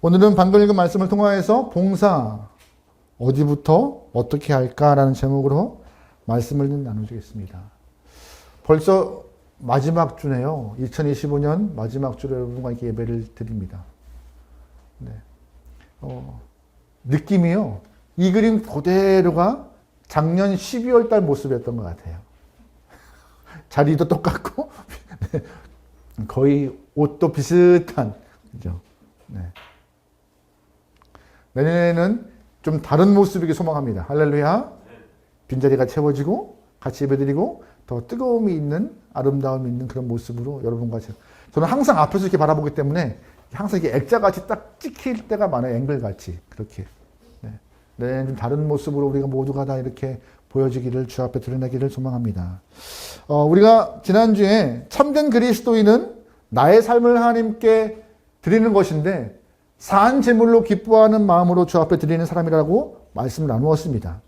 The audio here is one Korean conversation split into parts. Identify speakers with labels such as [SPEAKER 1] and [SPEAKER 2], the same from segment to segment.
[SPEAKER 1] 오늘은 방금 읽은 말씀을 통하여서 봉사 어디부터 어떻게 할까라는 제목으로 말씀을 나누겠습니다. 벌써 마지막 주네요. 2025년 마지막 주로 여러분과 이렇게 예배를 드립니다. 네. 느낌이요. 이 그림 그대로가 작년 12월 달 모습이었던 것 같아요. 자리도 똑같고 네. 거의 옷도 비슷한, 그죠? 네. 내년에는 좀 다른 모습이길 소망합니다. 할렐루야. 빈자리가 채워지고 같이 예배드리고 더 뜨거움이 있는, 아름다움이 있는 그런 모습으로 여러분과 저는 항상 앞에서 이렇게 바라보기 때문에 항상 이렇게 액자같이 딱 찍힐 때가 많아요. 앵글같이 그렇게. 네. 내년에는 좀 다른 모습으로 우리가 모두가 다 이렇게 보여지기를, 주 앞에 드러나기를 소망합니다. 우리가 지난주에 참된 그리스도인은 나의 삶을 하나님께 드리는 것인데 산 제물로 기뻐하는 마음으로 주 앞에 드리는 사람이라고 말씀을 나누었습니다.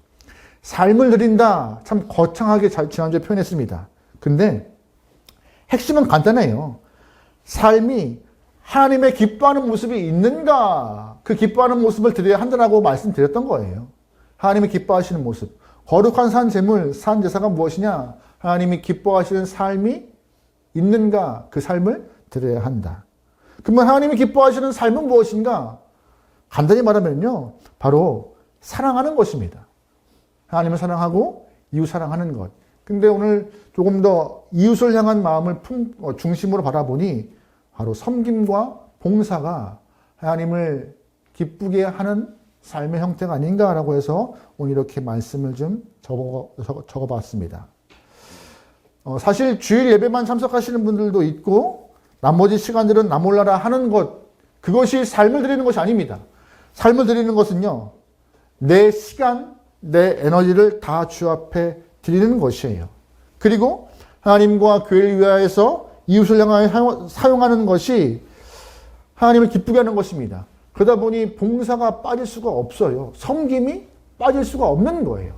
[SPEAKER 1] 삶을 드린다, 참 거창하게 지난주에 표현했습니다. 근데 핵심은 간단해요. 삶이 하나님의 기뻐하는 모습이 있는가, 그 기뻐하는 모습을 드려야 한다고 말씀드렸던 거예요. 하나님이 기뻐하시는 모습. 거룩한 산 제물, 산 제사가 무엇이냐? 하나님이 기뻐하시는 삶이 있는가? 그 삶을 드려야 한다. 그러면 하나님이 기뻐하시는 삶은 무엇인가? 간단히 말하면요, 바로 사랑하는 것입니다. 하나님을 사랑하고 이웃 사랑하는 것. 근데 오늘 조금 더 이웃을 향한 마음을 중심으로 바라보니 바로 섬김과 봉사가 하나님을 기쁘게 하는 삶의 형태가 아닌가라고 해서 오늘 이렇게 말씀을 좀 적어봤습니다. 사실 주일 예배만 참석하시는 분들도 있고 나머지 시간들은 나 몰라라 하는 것, 그것이 삶을 드리는 것이 아닙니다. 삶을 드리는 것은요, 내 시간, 내 에너지를 다 주 앞에 드리는 것이에요. 그리고 하나님과 교회를 위하여서 이웃을 향하여 사용하는 것이 하나님을 기쁘게 하는 것입니다. 그러다 보니 봉사가 빠질 수가 없어요. 섬김이 빠질 수가 없는 거예요.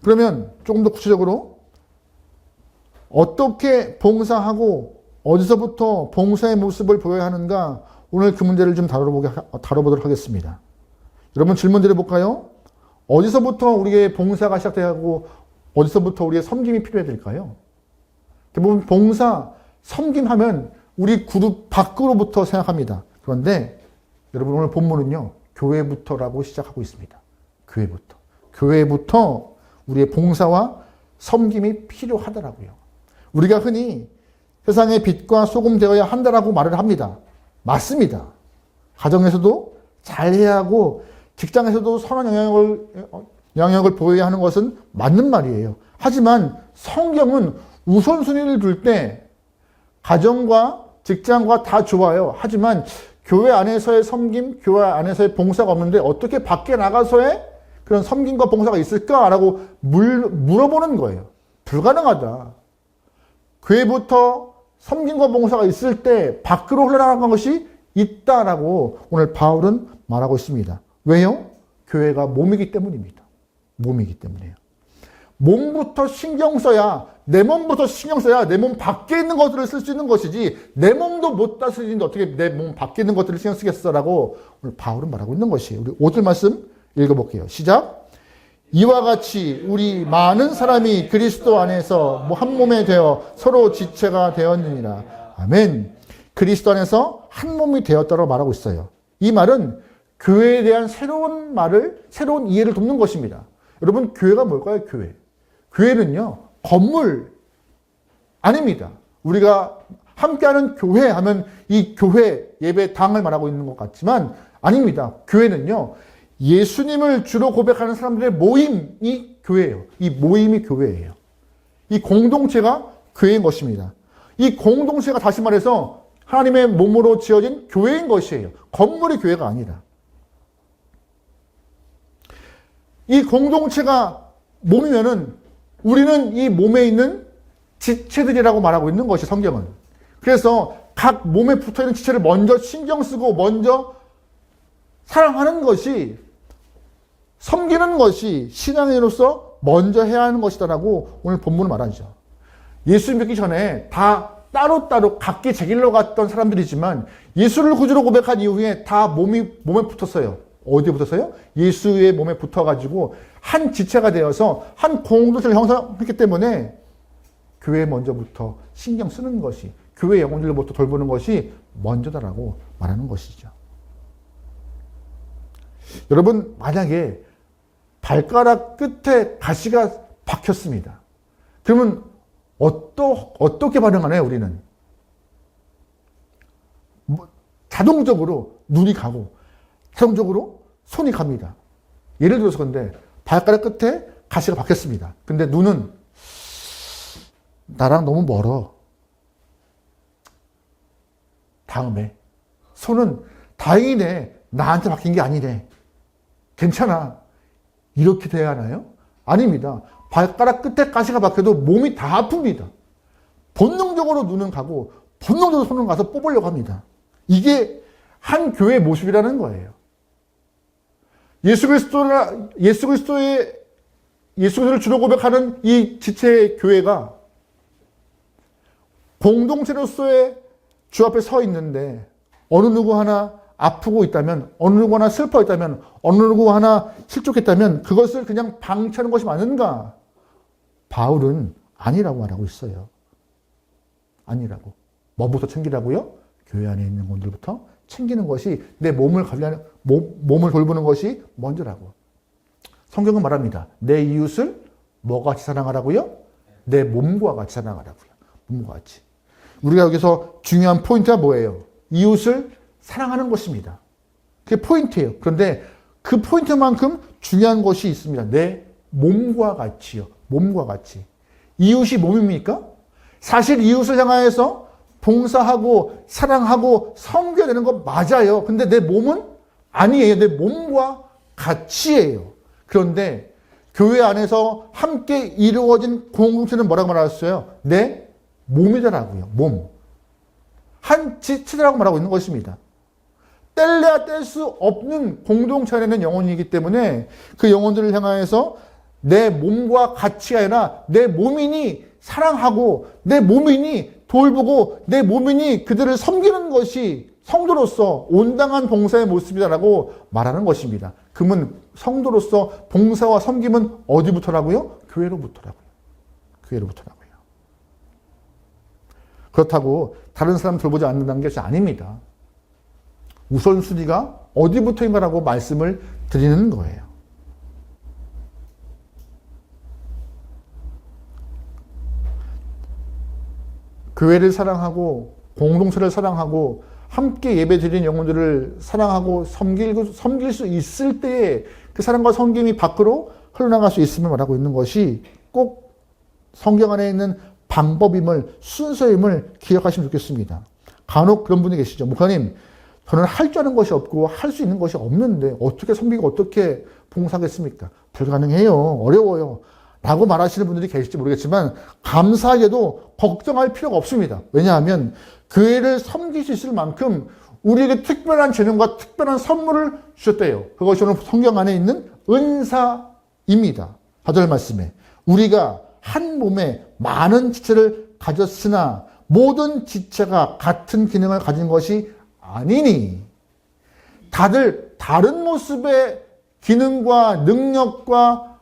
[SPEAKER 1] 그러면 조금 더 구체적으로 어떻게 봉사하고 어디서부터 봉사의 모습을 보여야 하는가, 오늘 그 문제를 좀 다뤄보도록 하겠습니다. 여러분 질문 드려볼까요? 어디서부터 우리의 봉사가 시작돼야 하고 어디서부터 우리의 섬김이 필요해야 될까요? 대부분 봉사, 섬김하면 우리 그룹 밖으로부터 생각합니다. 그런데 여러분 오늘 본문은요, 교회부터라고 시작하고 있습니다. 교회부터 우리의 봉사와 섬김이 필요하더라고요. 우리가 흔히 세상의 빛과 소금 되어야 한다라고 말을 합니다. 맞습니다. 가정에서도 잘해야 하고 직장에서도 선한 영향력을 보여야 하는 것은 맞는 말이에요. 하지만 성경은 우선순위를 둘 때 가정과 직장과 다 좋아요. 하지만 교회 안에서의 섬김, 교회 안에서의 봉사가 없는데 어떻게 밖에 나가서의 그런 섬김과 봉사가 있을까라고 물어보는 거예요. 불가능하다. 교회부터 섬김과 봉사가 있을 때 밖으로 흘러나가는 것이 있다라고 오늘 바울은 말하고 있습니다. 왜요? 교회가 몸이기 때문입니다. 몸이기 때문이에요. 몸부터 신경 써야, 내 몸부터 신경 써야 내 몸 밖에 있는 것들을 쓸 수 있는 것이지, 내 몸도 못 다스리는데 어떻게 내 몸 밖에 있는 것들을 신경 쓰겠어라고 오늘 바울은 말하고 있는 것이에요. 우리 5절 말씀 읽어볼게요. 시작. 이와 같이 우리 많은 사람이 그리스도 안에서 한 몸에 되어 서로 지체가 되었느니라. 아멘. 그리스도 안에서 한 몸이 되었다고 말하고 있어요. 이 말은 교회에 대한 새로운 이해를 돕는 것입니다. 여러분, 교회가 뭘까요? 교회는요, 건물 아닙니다. 우리가 함께하는 교회 하면 이 교회 예배당을 말하고 있는 것 같지만 아닙니다. 교회는요, 예수님을 주로 고백하는 사람들의 모임이 교회예요. 이 모임이 교회예요. 이 공동체가 교회인 것입니다. 이 공동체가 다시 말해서 하나님의 몸으로 지어진 교회인 것이에요. 건물이 교회가 아니라. 이 공동체가 몸이면은 우리는 이 몸에 있는 지체들이라고 말하고 있는 것이 성경은. 그래서 각 몸에 붙어있는 지체를 먼저 신경 쓰고 먼저 사랑하는 것이, 섬기는 것이 신앙인으로서 먼저 해야 하는 것이다라고 오늘 본문은 말하죠. 예수 믿기 전에 다 따로따로 각기 제 길로 갔던 사람들이지만 예수를 구주로 고백한 이후에 다 몸에 붙었어요. 어디에 붙었어요? 예수의 몸에 붙어가지고 한 지체가 되어서 한 공동체를 형성했기 때문에 교회에 먼저부터 신경 쓰는 것이, 교회 영혼들로부터 돌보는 것이 먼저다라고 말하는 것이죠. 여러분, 만약에 발가락 끝에 가시가 박혔습니다. 그러면 어떻게 반응하나요, 우리는? 자동적으로 눈이 가고, 자동적으로 손이 갑니다. 예를 들어서 근데 발가락 끝에 가시가 박혔습니다. 근데 눈은 나랑 너무 멀어. 다음에. 손은 다행이네. 나한테 박힌 게 아니네. 괜찮아. 이렇게 돼야 하나요? 아닙니다. 발가락 끝에 가시가 박혀도 몸이 다 아픕니다. 본능적으로 눈은 가고 본능적으로 손은 가서 뽑으려고 합니다. 이게 한 교회의 모습이라는 거예요. 예수 그리스도를 주로 고백하는 이 지체의 교회가 공동체로서의 주 앞에 서 있는데 어느 누구 하나 아프고 있다면, 어느 누구 하나 슬퍼 있다면, 어느 누구 하나 실족했다면 그것을 그냥 방치하는 것이 맞는가? 바울은 아니라고 말하고 있어요. 아니라고. 뭐부터 챙기라고요? 교회 안에 있는 분들부터 챙기는 것이, 내 몸을 관리하는, 몸을 돌보는 것이 먼저라고. 성경은 말합니다. 내 이웃을 뭐가 같이 사랑하라고요? 내 몸과 같이 사랑하라고요. 몸과 같이. 우리가 여기서 중요한 포인트가 뭐예요? 이웃을 사랑하는 것입니다. 그게 포인트예요. 그런데 그 포인트만큼 중요한 것이 있습니다. 내 몸과 같이요. 몸과 같이. 이웃이 몸입니까? 사실 이웃을 향하여서 봉사하고 사랑하고 섬겨야 되는 거 맞아요. 근데 내 몸은 아니에요. 내 몸과 같이예요. 그런데 교회 안에서 함께 이루어진 공동체는 뭐라고 말했어요? 내 몸이더라고요. 몸. 한 지체라고 말하고 있는 것입니다. 뗄래야 뗄 수 없는 공동체 안에는 영혼이기 때문에 그 영혼들을 향하여서 내 몸과 같이 아니라 내 몸이니 사랑하고 내 몸이니 돌보고 내 몸이니 그들을 섬기는 것이 성도로서 온당한 봉사의 모습이다라고 말하는 것입니다. 그러면 성도로서 봉사와 섬김은 어디부터라고요? 교회로부터라고요. 교회로부터라고요. 그렇다고 다른 사람 돌보지 않는다는 것이 아닙니다. 우선순위가 어디부터인가라고 말씀을 드리는 거예요. 교회를 사랑하고 공동체를 사랑하고 함께 예배드리는 영혼들을 사랑하고 섬길 수 있을 때에 그 사랑과 섬김이 밖으로 흘러나갈 수 있음을 말하고 있는 것이 꼭 성경 안에 있는 방법임을, 순서임을 기억하시면 좋겠습니다. 간혹 그런 분이 계시죠. 목사님, 저는 할 줄 아는 것이 없고 할 수 있는 것이 없는데 어떻게 섬기고 어떻게 봉사하겠습니까? 불가능해요. 어려워요. 라고 말하시는 분들이 계실지 모르겠지만 감사하게도 걱정할 필요가 없습니다. 왜냐하면 교회를 섬길 수 있을 만큼 우리에게 특별한 재능과 특별한 선물을 주셨대요. 그것이 오늘 성경 안에 있는 은사입니다. 4절 말씀에 우리가 한 몸에 많은 지체를 가졌으나 모든 지체가 같은 기능을 가진 것이 아니니, 다들 다른 모습의 기능과 능력과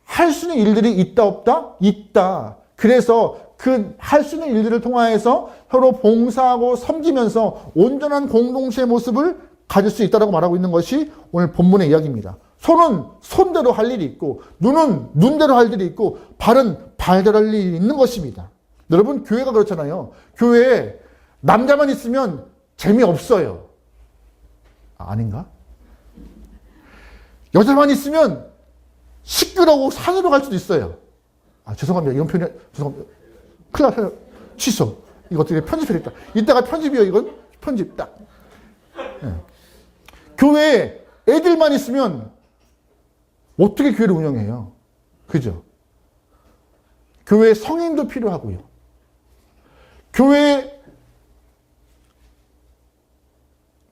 [SPEAKER 1] 할 수 있는 일들이 있다 없다? 있다. 그래서 그 할 수 있는 일들을 통하여서 서로 봉사하고 섬기면서 온전한 공동체의 모습을 가질 수 있다고 말하고 있는 것이 오늘 본문의 이야기입니다. 손은 손대로 할 일이 있고 눈은 눈대로 할 일이 있고 발은 발대로 할 일이 있는 것입니다. 여러분, 교회가 그렇잖아요. 교회에 남자만 있으면 재미없어요. 아닌가? 여자만 있으면 시끄러워 산으로 갈 수도 있어요. 죄송합니다. 이건 표현, 죄송합니다. 큰일 났어요. 취소. 이거 어떻게 편집해야겠다. 이따가 편집이요. 이건 편집 딱. 네. 교회에 애들만 있으면 어떻게 교회를 운영해요? 그죠? 교회에 성인도 필요하고요. 교회에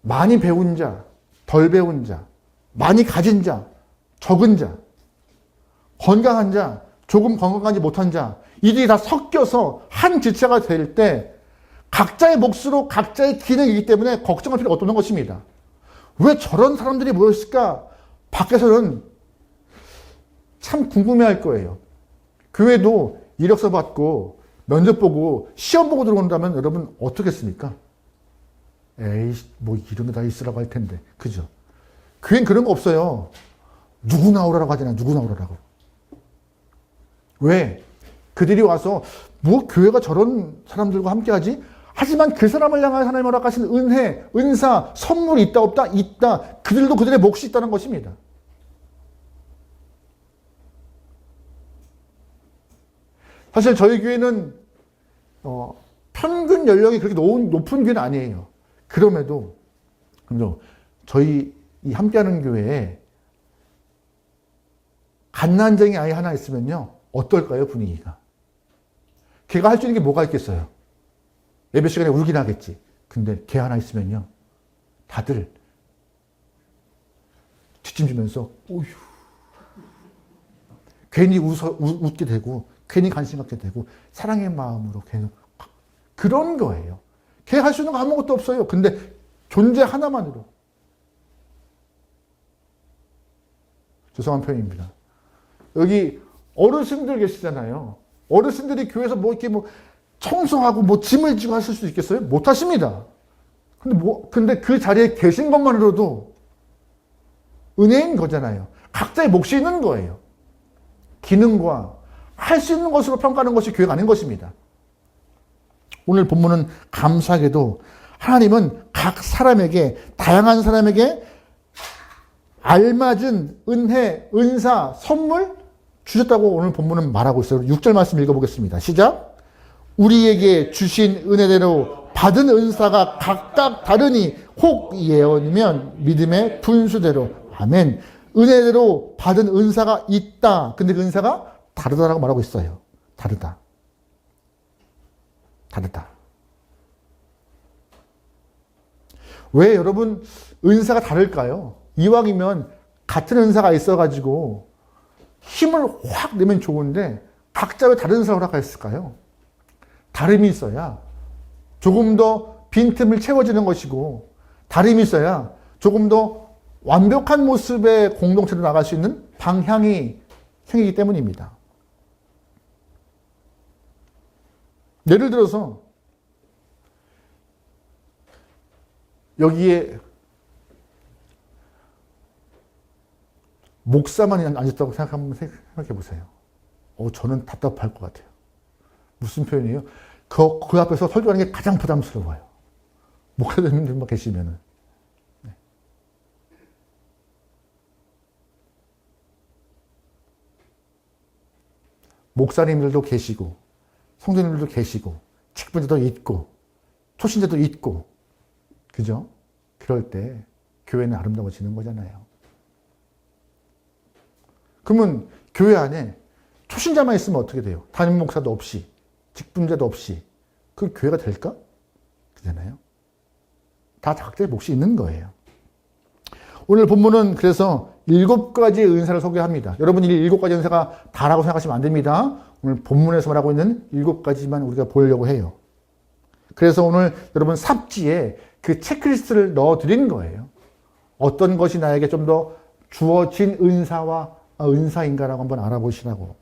[SPEAKER 1] 많이 배운 자, 덜 배운 자, 많이 가진 자, 적은 자, 건강한 자, 조금 건강하지 못한 자, 이들이 다 섞여서 한 지체가 될 때 각자의 몫으로 각자의 기능이기 때문에 걱정할 필요가 없는 것입니다. 왜 저런 사람들이 모였을까? 밖에서는 참 궁금해할 거예요. 교회도 이력서 받고 면접 보고 시험 보고 들어온다면 여러분 어떻겠습니까? 에이, 뭐 이런 게 다 있으라고 할 텐데. 그죠? 교회는 그런 거 없어요. 누구 나오라고 하잖아요. 누구 나오라고. 왜? 그들이 와서 뭐 교회가 저런 사람들과 함께 하지? 하지만 그 사람을 향한 하나님 허락하신 은혜, 은사, 선물이 있다 없다? 있다. 그들도 그들의 몫이 있다는 것입니다. 사실 저희 교회는 평균 연령이 그렇게 높은 교회는 아니에요. 그럼에도 저희 이 함께하는 교회에 갓난쟁이 아이 하나 있으면요. 어떨까요, 분위기가? 걔가 할 수 있는 게 뭐가 있겠어요? 예배 시간에 울긴 하겠지. 근데 걔 하나 있으면요. 다들 뒷짐지면서 오휴. 괜히 웃게 되고 괜히 관심 갖게 되고 사랑의 마음으로 계속 그런 거예요. 걔 할 수 있는 거 아무것도 없어요. 근데 존재 하나만으로. 죄송한 표현입니다. 여기 어르신들 계시잖아요. 어르신들이 교회에서 뭐 이렇게 뭐 청소하고 뭐 짐을 지고 하실 수 있겠어요? 못 하십니다. 근데 그 자리에 계신 것만으로도 은혜인 거잖아요. 각자의 몫이 있는 거예요. 기능과 할 수 있는 것으로 평가하는 것이 교회가 아닌 것입니다. 오늘 본문은 감사하게도 하나님은 각 사람에게, 다양한 사람에게 알맞은 은혜, 은사, 선물 주셨다고 오늘 본문은 말하고 있어요. 6절 말씀 읽어보겠습니다. 시작. 우리에게 주신 은혜대로 받은 은사가 각각 다르니 혹 예언이면 믿음의 분수대로. 아멘. 은혜대로 받은 은사가 있다. 근데 그 은사가 다르다라고 말하고 있어요. 다르다. 다르다. 왜 여러분 은사가 다를까요? 이왕이면 같은 은사가 있어가지고 힘을 확 내면 좋은데 각자 왜 다른 은사를 허락했을까요? 다름이 있어야 조금 더 빈틈을 채워지는 것이고 다름이 있어야 조금 더 완벽한 모습의 공동체로 나갈 수 있는 방향이 생기기 때문입니다. 예를 들어서 여기에 목사만 앉았다고 한번 생각해 보세요. 저는 답답할 것 같아요. 무슨 표현이에요? 그 앞에서 설교하는 게 가장 부담스러워요. 목사님들만 계시면은. 네. 목사님들도 계시고, 성도님들도 계시고, 직분자도 있고, 초신자도 있고, 그죠? 그럴 때 교회는 아름다워지는 거잖아요. 그러면 교회 안에 초신자만 있으면 어떻게 돼요? 담임 목사도 없이, 직분자도 없이 그 교회가 될까? 그잖아요. 다 각자의 몫이 있는 거예요. 오늘 본문은 그래서 7가지의 은사를 소개합니다. 여러분이 7가지 은사가 다라고 생각하시면 안 됩니다. 오늘 본문에서 말하고 있는 7가지만 우리가 보려고 해요. 그래서 오늘 여러분 삽지에 그 체크리스트를 넣어드린 거예요. 어떤 것이 나에게 좀 더 주어진 은사인가라고 한번 알아보시라고.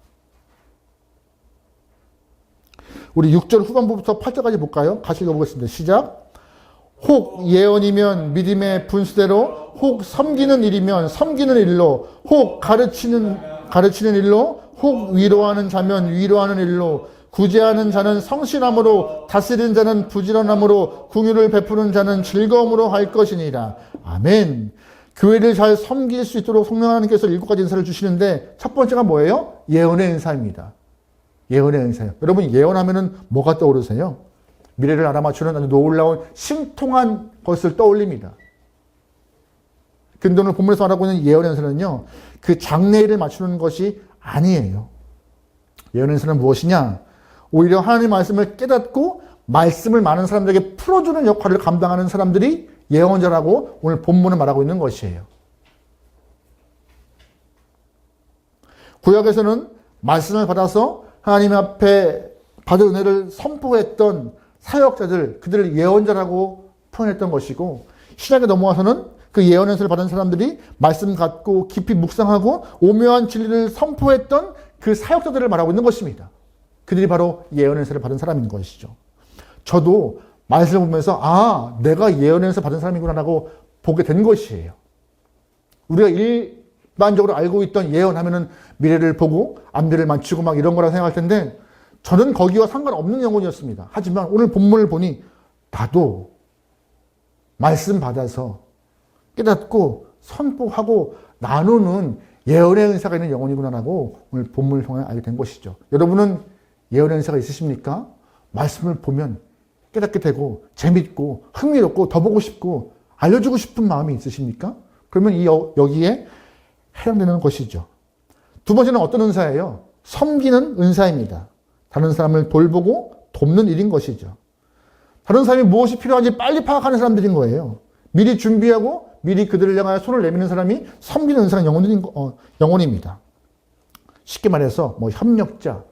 [SPEAKER 1] 우리 6절 후반부부터 8절까지 볼까요? 같이 읽어보겠습니다. 시작. 혹 예언이면 믿음의 분수대로, 혹 섬기는 일이면 섬기는 일로, 혹 가르치는 일로, 혹 위로하는 자면 위로하는 일로, 구제하는 자는 성실함으로, 다스리는 자는 부지런함으로, 긍휼을 베푸는 자는 즐거움으로 할 것이니라. 아멘. 교회를 잘 섬길 수 있도록 성령 하나님께서 7가지 은사를 주시는데 첫 번째가 뭐예요? 예언의 은사입니다. 예언의 은사요. 여러분 예언하면은 뭐가 떠오르세요? 미래를 알아맞추는 아주 놀라운 신통한 것을 떠올립니다. 근데 오늘 본문에서 말하고 있는 예언의 은사는요, 그 장래일을 맞추는 것이 아니에요. 예언의 은사는 무엇이냐? 오히려 하나님의 말씀을 깨닫고 말씀을 많은 사람들에게 풀어주는 역할을 감당하는 사람들이 예언자라고 오늘 본문은 말하고 있는 것이에요. 구약에서는 말씀을 받아서 하나님 앞에 받은 은혜를 선포했던 사역자들, 그들을 예언자라고 표현했던 것이고, 신약에 넘어와서는 그 예언 연설을 받은 사람들이 말씀 갖고 깊이 묵상하고 오묘한 진리를 선포했던 그 사역자들을 말하고 있는 것입니다. 그들이 바로 예언 연설을 받은 사람인 것이죠. 저도 말씀을 보면서 내가 예언 연설 받은 사람이구나라고 보게 된 것이에요. 우리가 일반적으로 알고 있던 예언하면은 미래를 보고 앞뒤를 맞추고 막 이런 거라 생각할 텐데 저는 거기와 상관없는 영혼이었습니다. 하지만 오늘 본문을 보니 나도 말씀 받아서 깨닫고 선포하고 나누는 예언의 은사가 있는 영혼이구나라고 오늘 본문을 통해 알게 된 것이죠. 여러분은 예언의 은사가 있으십니까? 말씀을 보면 깨닫게 되고 재밌고 흥미롭고 더 보고 싶고 알려주고 싶은 마음이 있으십니까? 그러면 여기에 해당되는 것이죠. 두 번째는 어떤 은사예요? 섬기는 은사입니다. 다른 사람을 돌보고 돕는 일인 것이죠. 다른 사람이 무엇이 필요한지 빨리 파악하는 사람들인 거예요. 미리 준비하고 미리 그들을 향하여 손을 내미는 사람이 섬기는 은사가 영혼입니다. 쉽게 말해서 협력자,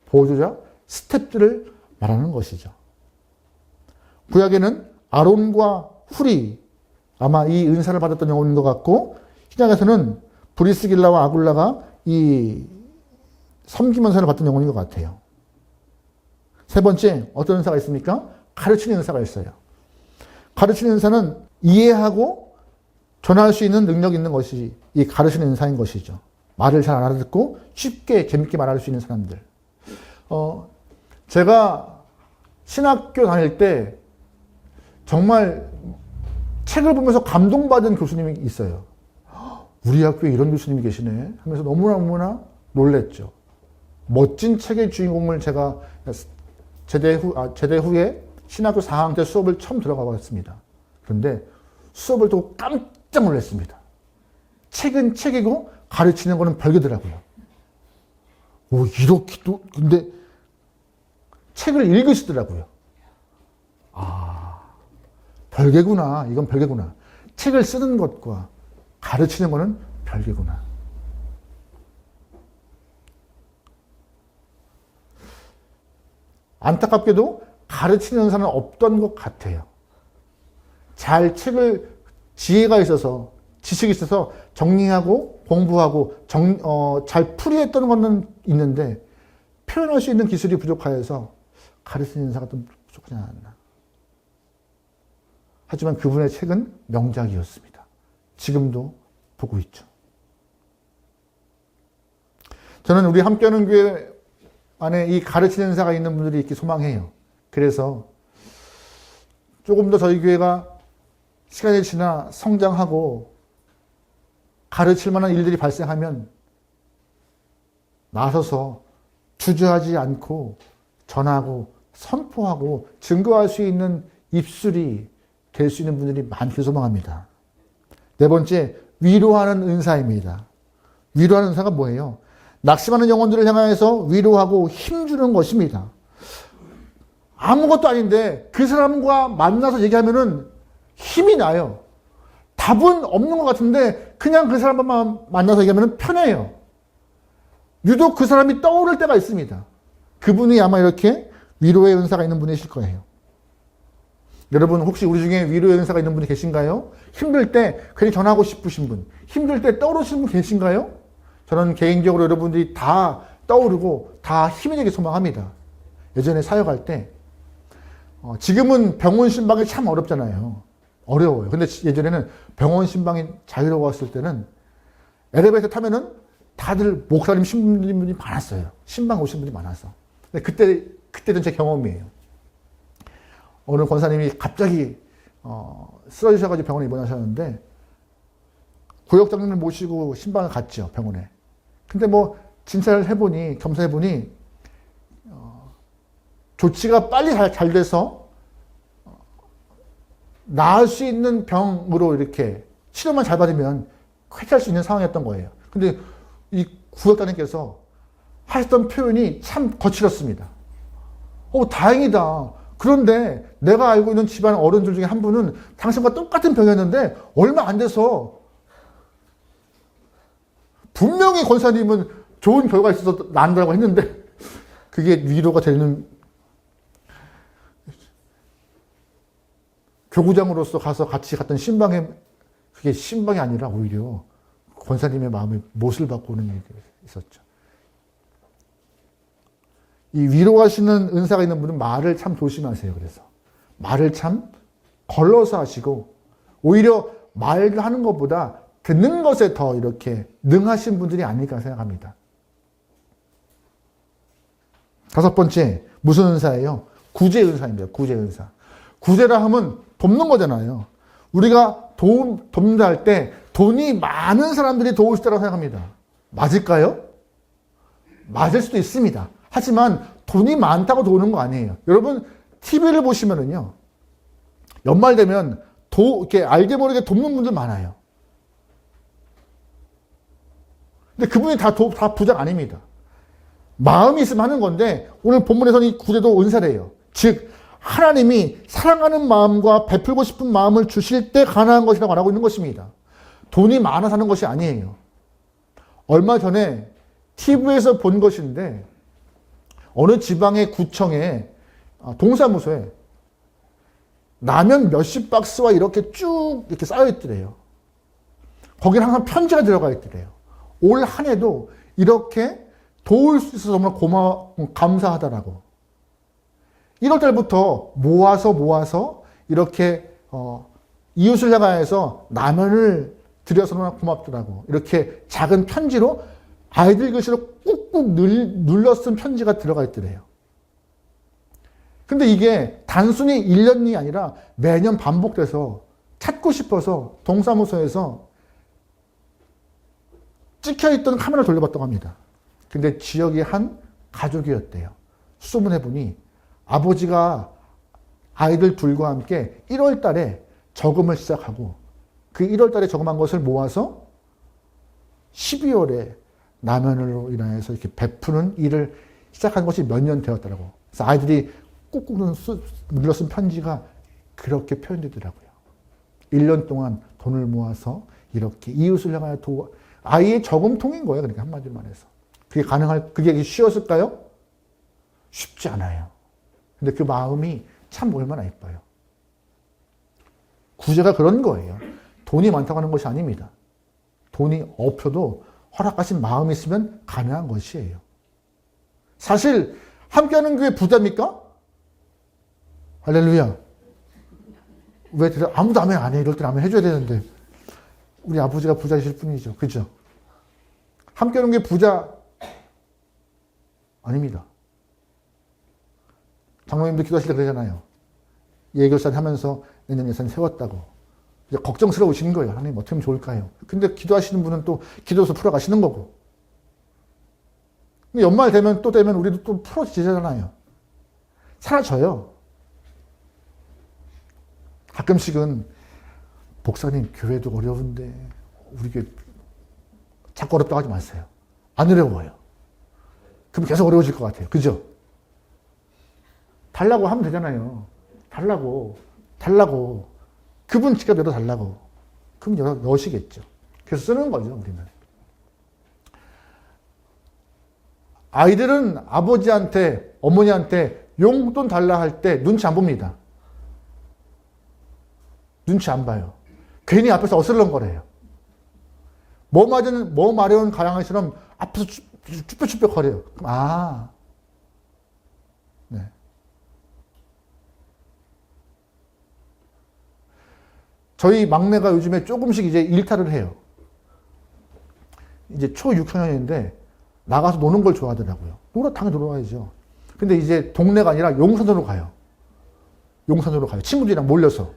[SPEAKER 1] 보조자, 스텝들을 말하는 것이죠. 구약에는 아론과 훌이 아마 이 은사를 받았던 영혼인 것 같고, 신약에서는 브리스길라와 아굴라가 이 섬김 은사를 받던 영혼인 것 같아요. 세 번째, 어떤 은사가 있습니까? 가르치는 은사가 있어요. 가르치는 은사는 이해하고 전할 수 있는 능력이 있는 것이 이 가르치는 은사인 것이죠. 말을 잘 알아듣고 쉽게 재밌게 말할 수 있는 사람들. 제가 신학교 다닐 때 정말 책을 보면서 감동받은 교수님이 있어요. 우리 학교에 이런 교수님이 계시네 하면서 너무나 놀랬죠. 멋진 책의 주인공을 제가 제대 후에 신학교 4학년 때 수업을 처음 들어가 봤습니다. 그런데 수업을 듣고 깜짝 놀랐습니다. 책은 책이고 가르치는 거는 별개더라고요. 이렇게 또 근데 책을 읽으시더라고요. 별개구나. 이건 별개구나. 책을 쓰는 것과 가르치는 거는 별개구나. 안타깝게도 가르치는 은사는 없던 것 같아요. 잘 책을 지혜가 있어서 지식이 있어서 정리하고 공부하고 잘 풀이했던 것은 있는데 표현할 수 있는 기술이 부족하여서 가르치는 은사가 좀 부족하지 않았나. 하지만 그분의 책은 명작이었습니다. 지금도 보고 있죠. 저는 우리 함께하는 교회 안에 이 가르치는 은사가 있는 분들이 있기 소망해요. 그래서 조금 더 저희 교회가 시간이 지나 성장하고 가르칠 만한 일들이 발생하면 나서서 주저하지 않고 전하고 선포하고 증거할 수 있는 입술이 될 수 있는 분들이 많기 소망합니다. 네 번째, 위로하는 은사입니다. 위로하는 은사가 뭐예요? 낙심하는 영혼들을 향해서 위로하고 힘주는 것입니다. 아무것도 아닌데 그 사람과 만나서 얘기하면은 힘이 나요. 답은 없는 것 같은데 그냥 그 사람만 만나서 얘기하면 편해요. 유독 그 사람이 떠오를 때가 있습니다. 그분이 아마 이렇게 위로의 은사가 있는 분이실 거예요. 여러분 혹시 우리 중에 위로의 은사가 있는 분이 계신가요? 힘들 때 괜히 전하고 싶으신 분, 힘들 때 떠오르시는 분 계신가요? 저는 개인적으로 여러분들이 다 떠오르고 다 힘이 되게 소망합니다. 예전에 사역할 때 지금은 병원 신방이 참 어렵잖아요. 어려워요. 근데 예전에는 병원 신방이 자유로웠을 때는 엘리베이터 타면은 다들 목사님 신부님 분이 많았어요. 신방 오신 분이 많아서. 근데 그때는 제 경험이에요. 어느 권사님이 갑자기 쓰러지셔가지고 병원에 입원하셨는데 구역장님을 모시고 신방을 갔죠, 병원에. 근데 진찰을 해보니, 검사해보니 조치가 빨리 잘 돼서 나을 수 있는 병으로 이렇게 치료만 잘 받으면 쾌차할 수 있는 상황이었던 거예요. 근데 이 구역장님께서 하셨던 표현이 참 거칠었습니다. 다행이다. 그런데 내가 알고 있는 집안 어른들 중에 한 분은 당신과 똑같은 병이었는데 얼마 안 돼서 분명히 권사님은 좋은 결과가 있어서 난다고 했는데 그게 위로가 되는. 교구장으로서 가서 같이 갔던 신방에 그게 신방이 아니라 오히려 권사님의 마음에 못을 받고 오는 일이 있었죠. 이 위로하시는 은사가 있는 분은 말을 참 조심하세요. 그래서 말을 참 걸러서 하시고 오히려 말하는 것보다 듣는 것에 더 이렇게 능하신 분들이 아닐까 생각합니다. 5번째, 무슨 은사예요? 구제 은사입니다. 구제 은사. 구제라 하면 돕는 거잖아요. 우리가 돕는다 할 때 돈이 많은 사람들이 도울 수 있다고 생각합니다. 맞을까요? 맞을 수도 있습니다. 하지만 돈이 많다고 도우는 거 아니에요. 여러분, TV를 보시면은요, 연말 되면 이렇게 알게 모르게 돕는 분들 많아요. 근데 그분이 다 부자가 아닙니다. 마음이 있으면 하는 건데, 오늘 본문에서는 이 구제도 은사래요. 즉, 하나님이 사랑하는 마음과 베풀고 싶은 마음을 주실 때 가능한 것이라고 말하고 있는 것입니다. 돈이 많아 사는 것이 아니에요. 얼마 전에 TV에서 본 것인데, 어느 지방의 구청에, 동사무소에 라면 몇십 박스와 이렇게 쭉 이렇게 쌓여있더래요. 거기는 항상 편지가 들어가 있더래요. 올 한 해도 이렇게 도울 수 있어서 정말 감사하다라고. 1월 달부터 모아서 이렇게 이웃을 향하여서 라면을 드려서 너무 고맙더라고. 이렇게 작은 편지로 아이들 글씨로 꾹꾹 눌러 쓴 편지가 들어가 있더래요. 근데 이게 단순히 1년이 아니라 매년 반복돼서 찾고 싶어서 동사무소에서 찍혀있던 카메라를 돌려봤다고 합니다. 근데 지역의 한 가족이었대요. 수소문해보니 아버지가 아이들 둘과 함께 1월 달에 저금을 시작하고 그 1월 달에 저금한 것을 모아서 12월에 라면으로 인하여서 이렇게 베푸는 일을 시작한 것이 몇 년 되었더라고. 그래서 아이들이 꾹꾹 눌러 쓴 편지가 그렇게 표현되더라고요. 1년 동안 돈을 모아서 이렇게 이웃을 향하여 아이의 저금통인 거예요. 그러니까 한마디로 말해서. 그게 쉬웠을까요? 쉽지 않아요. 근데 그 마음이 참 얼마나 예뻐요. 구제가 그런 거예요. 돈이 많다고 하는 것이 아닙니다. 돈이 없어도 허락하신 마음이 있으면 가능한 것이에요. 사실 함께하는 교회 부자입니까? 할렐루야. 왜 아무도 아멘 안 해? 이럴 때 아멘 해줘야 되는데 우리 아버지가 부자이실 뿐이죠. 그죠? 함께하는 교회 부자 아닙니다. 장로님도 기도하실 때 그러잖아요. 예결산 하면서 내년 예산 세웠다고. 이제 걱정스러우신 거예요. 하나님 어떻게 하면 좋을까요? 근데 기도하시는 분은 또 기도해서 풀어가시는 거고. 근데 연말 되면 우리도 또 풀어지잖아요. 사라져요. 가끔씩은 목사님 교회도 어려운데 우리 교회 자꾸 어렵다고 하지 마세요. 안 어려워요. 그럼 계속 어려워질 것 같아요. 그죠? 달라고 하면 되잖아요. 달라고. 그분 지갑 열어달라고. 그럼 넣으시겠죠. 그래서 쓰는 거죠, 우리는. 아이들은 아버지한테, 어머니한테 용돈 달라 할 때 눈치 안 봅니다. 눈치 안 봐요. 괜히 앞에서 어슬렁거려요. 뭐 마려운 가양아이처럼 앞에서 쭈뼛쭈뼛 거려요. 네. 저희 막내가 요즘에 조금씩 이제 일탈을 해요. 이제 초 6학년인데 나가서 노는 걸 좋아하더라고요. 당연히 놀아야죠. 근데 이제 동네가 아니라 용산으로 가요. 친구들이랑 몰려서.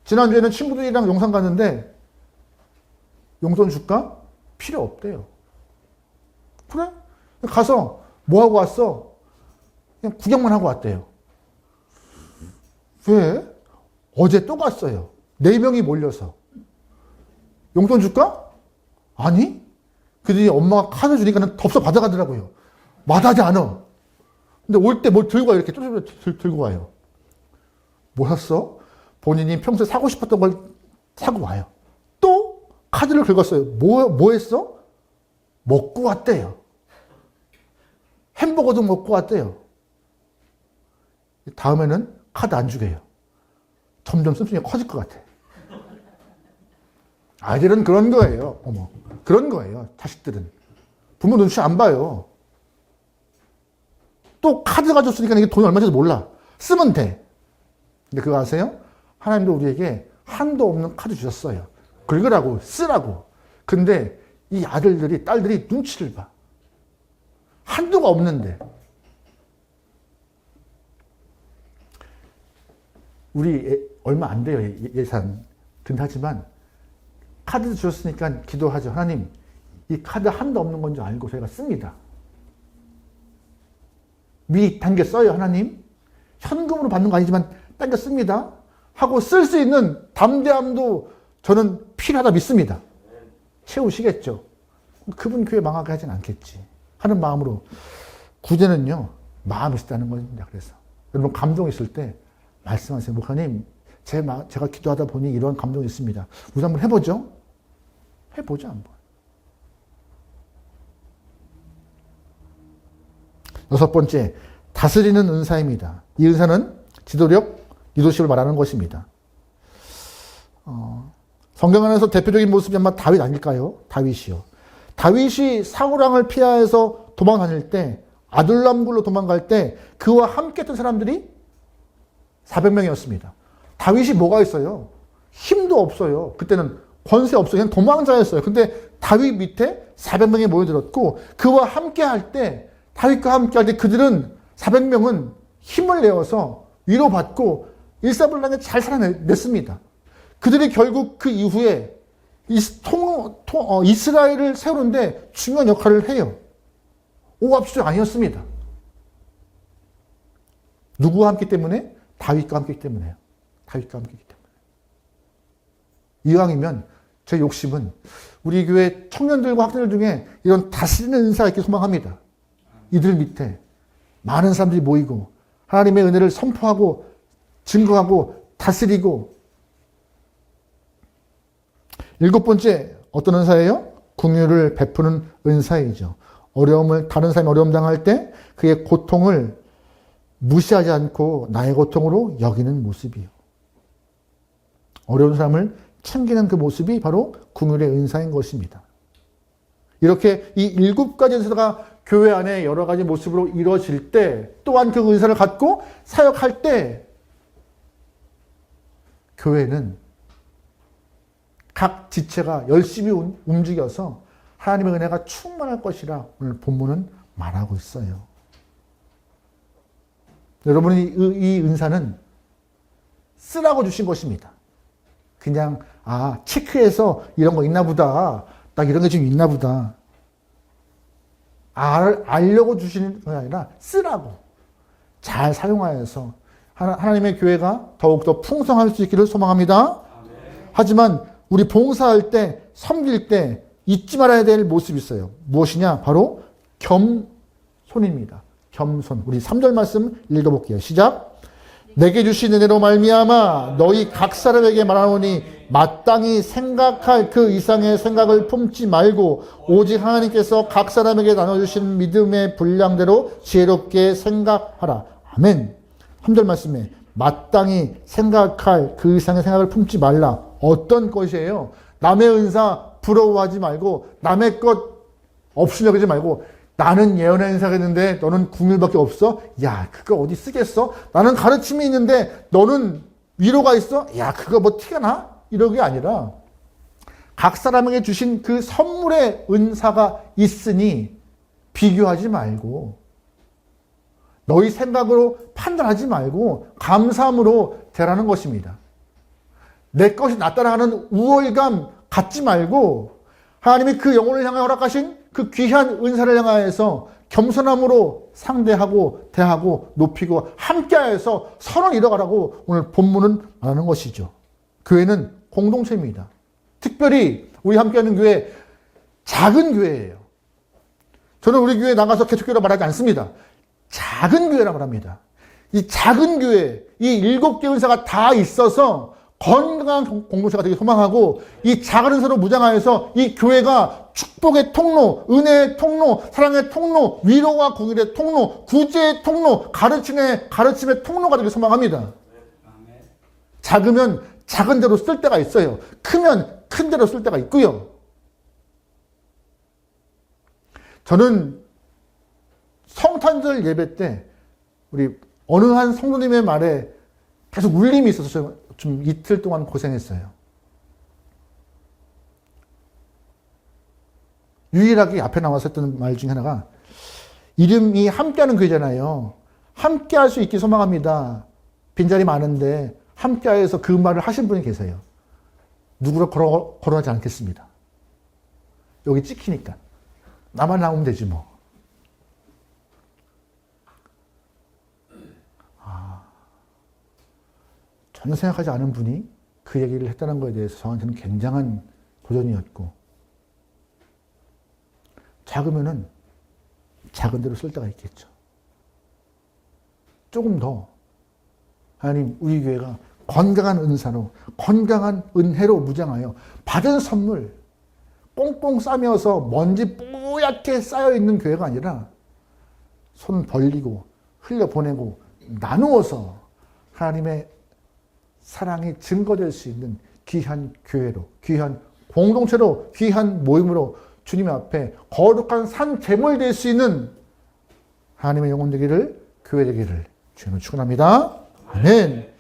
[SPEAKER 1] 지난주에는 친구들이랑 용산 갔는데 용돈 줄까? 필요 없대요. 그래? 가서 뭐 하고 왔어? 그냥 구경만 하고 왔대요. 왜? 어제 또 갔어요. 4명이 몰려서. 용돈 줄까? 아니? 그들이 엄마가 카드 주니까 덥석 받아가더라고요. 마다하지 않아. 근데 올 때 뭘 들고 와요. 이렇게 들고 와요. 뭐 샀어? 본인이 평소에 사고 싶었던 걸 사고 와요. 또 카드를 긁었어요. 뭐 했어? 먹고 왔대요. 햄버거도 먹고 왔대요. 다음에는 카드 안 주게요. 점점 씀씀이가 커질 것 같아. 아이들은 그런 거예요. 그런 거예요. 자식들은. 부모 눈치 안 봐요. 또 카드 가졌으니까 이게 돈이 얼마인지 몰라. 쓰면 돼. 근데 그거 아세요? 하나님도 우리에게 한도 없는 카드 주셨어요. 긁으라고, 쓰라고. 근데 이 아들들이, 딸들이 눈치를 봐. 한도가 없는데. 우리 얼마 안 돼요, 예산. 근데 하지만 카드 주셨으니까 기도하죠. 하나님, 이 카드 한도 없는 건 줄 알고 저희가 씁니다. 미리 당겨 써요, 하나님. 현금으로 받는 거 아니지만 당겨 씁니다. 하고 쓸 수 있는 담대함도 저는 필요하다 믿습니다. 채우시겠죠. 그분 교회 망하게 하진 않겠지. 하는 마음으로. 구제는요, 마음이 있다는 겁니다. 그래서. 여러분, 감동 있을 때 말씀하세요. 목사님, 제가 기도하다 보니 이런 감동이 있습니다. 우리 한번 해보죠? 해보죠, 한번. 6번째, 다스리는 은사입니다. 이 은사는 지도력, 리더십을 말하는 것입니다. 성경 안에서 대표적인 모습이 아마 다윗 아닐까요? 다윗이요. 다윗이 사울왕을 피하여서 도망다닐 때, 아둘람굴로 도망갈 때 그와 함께 했던 사람들이 400명이었습니다. 다윗이 뭐가 있어요? 힘도 없어요. 그때는 권세 없어요. 그냥 도망자였어요. 근데 다윗 밑에 400명이 모여들었고 그와 함께 할 때, 다윗과 함께 할 때 그들은 400명은 힘을 내어서 위로받고 일사불란하게 잘 살아냈습니다. 그들이 결국 그 이후에 이스라엘을 세우는데 중요한 역할을 해요. 오합지졸 아니었습니다. 누구와 함께 때문에? 다윗과 함께 때문에요. 다윗과 함께 때문에. 이왕이면 제 욕심은 우리 교회 청년들과 학생들 중에 이런 다스리는 은사가 있길 소망합니다. 이들 밑에 많은 사람들이 모이고 하나님의 은혜를 선포하고 증거하고 다스리고. 7번째, 어떤 은사예요? 긍휼을 베푸는 은사이죠. 다른 사람이 어려움 당할 때 그의 고통을 무시하지 않고 나의 고통으로 여기는 모습이요. 어려운 사람을 챙기는 그 모습이 바로 긍휼의 은사인 것입니다. 이렇게 이 7가지 은사가 교회 안에 여러 가지 모습으로 이루어질 때, 또한 그 은사를 갖고 사역할 때 교회는 각 지체가 열심히 움직여서 하나님의 은혜가 충만할 것이라 오늘 본문은 말하고 있어요. 여러분이 이 은사는 쓰라고 주신 것입니다. 그냥 체크해서 이런 거 있나 보다. 딱 이런 게 좀 있나 보다. 알려고 주시는 게 아니라 쓰라고. 잘 사용하여서 하나님의 교회가 더욱더 풍성할 수 있기를 소망합니다. 하지만 우리 봉사할 때, 섬길 때 잊지 말아야 될 모습이 있어요. 무엇이냐? 바로 겸손입니다. 겸손. 우리 3절 말씀 읽어볼게요. 시작. 내게 주신 은혜로 말미암아 너희 각 사람에게 말하노니 마땅히 생각할 그 이상의 생각을 품지 말고 오직 하나님께서 각 사람에게 나눠주신 믿음의 분량대로 지혜롭게 생각하라. 아멘. 3절 말씀에 마땅히 생각할 그 이상의 생각을 품지 말라. 어떤 것이에요? 남의 은사 부러워하지 말고 남의 것 없으려 그러지 말고 나는 예언의 은사가 있는데 너는 긍휼밖에 없어? 야, 그거 어디 쓰겠어? 나는 가르침이 있는데 너는 위로가 있어? 야, 그거 뭐 티가 나? 이러게 아니라 각 사람에게 주신 그 선물의 은사가 있으니 비교하지 말고 너희 생각으로 판단하지 말고 감사함으로 대라는 것입니다. 내 것이 낫다라 하는 우월감 갖지 말고 하나님이 그 영혼을 향해 허락하신 그 귀한 은사를 향하여서 겸손함으로 상대하고 대하고 높이고 함께하여서 서로 이뤄가라고 오늘 본문은 말하는 것이죠. 교회는 공동체입니다. 특별히 우리 함께하는 교회 작은 교회예요. 저는 우리 교회 나가서 개척교회라 말하지 않습니다. 작은 교회라 말합니다. 이 작은 교회, 이 7개 은사가 다 있어서 건강한 공동체가 되게 소망하고 이 작은 은사로 무장하여서 이 교회가 축복의 통로, 은혜의 통로, 사랑의 통로, 위로와 긍휼의 통로, 구제의 통로, 가르침의 통로가 되게 소망합니다. 작으면 작은 대로 쓸 때가 있어요. 크면 큰 대로 쓸 때가 있고요. 저는 성탄절 예배 때 우리 어느 한 성도님의 말에 계속 울림이 있어서 좀 이틀 동안 고생했어요. 유일하게 앞에 나와서 했던 말 중에 하나가 이름이 함께하는 교회잖아요. 함께할 수 있기 소망합니다. 빈자리 많은데 함께해서 그 말을 하신 분이 계세요. 누구를 거론하지 않겠습니다. 여기 찍히니까. 나만 나오면 되지 뭐. 전혀 생각하지 않은 분이 그 얘기를 했다는 것에 대해서 저한테는 굉장한 도전이었고, 작으면은 작은 대로 쓸 때가 있겠죠. 조금 더 하나님 우리 교회가 건강한 은사로, 건강한 은혜로 무장하여 받은 선물 꽁꽁 싸매어서 먼지 뿌옇게 쌓여있는 교회가 아니라 손 벌리고 흘려보내고 나누어서 하나님의 사랑이 증거될 수 있는 귀한 교회로, 귀한 공동체로, 귀한 모임으로 주님 앞에 거룩한 산 제물 될 수 있는 하나님의 영혼 되기를, 교회 되기를 주님을 축원합니다. 아멘.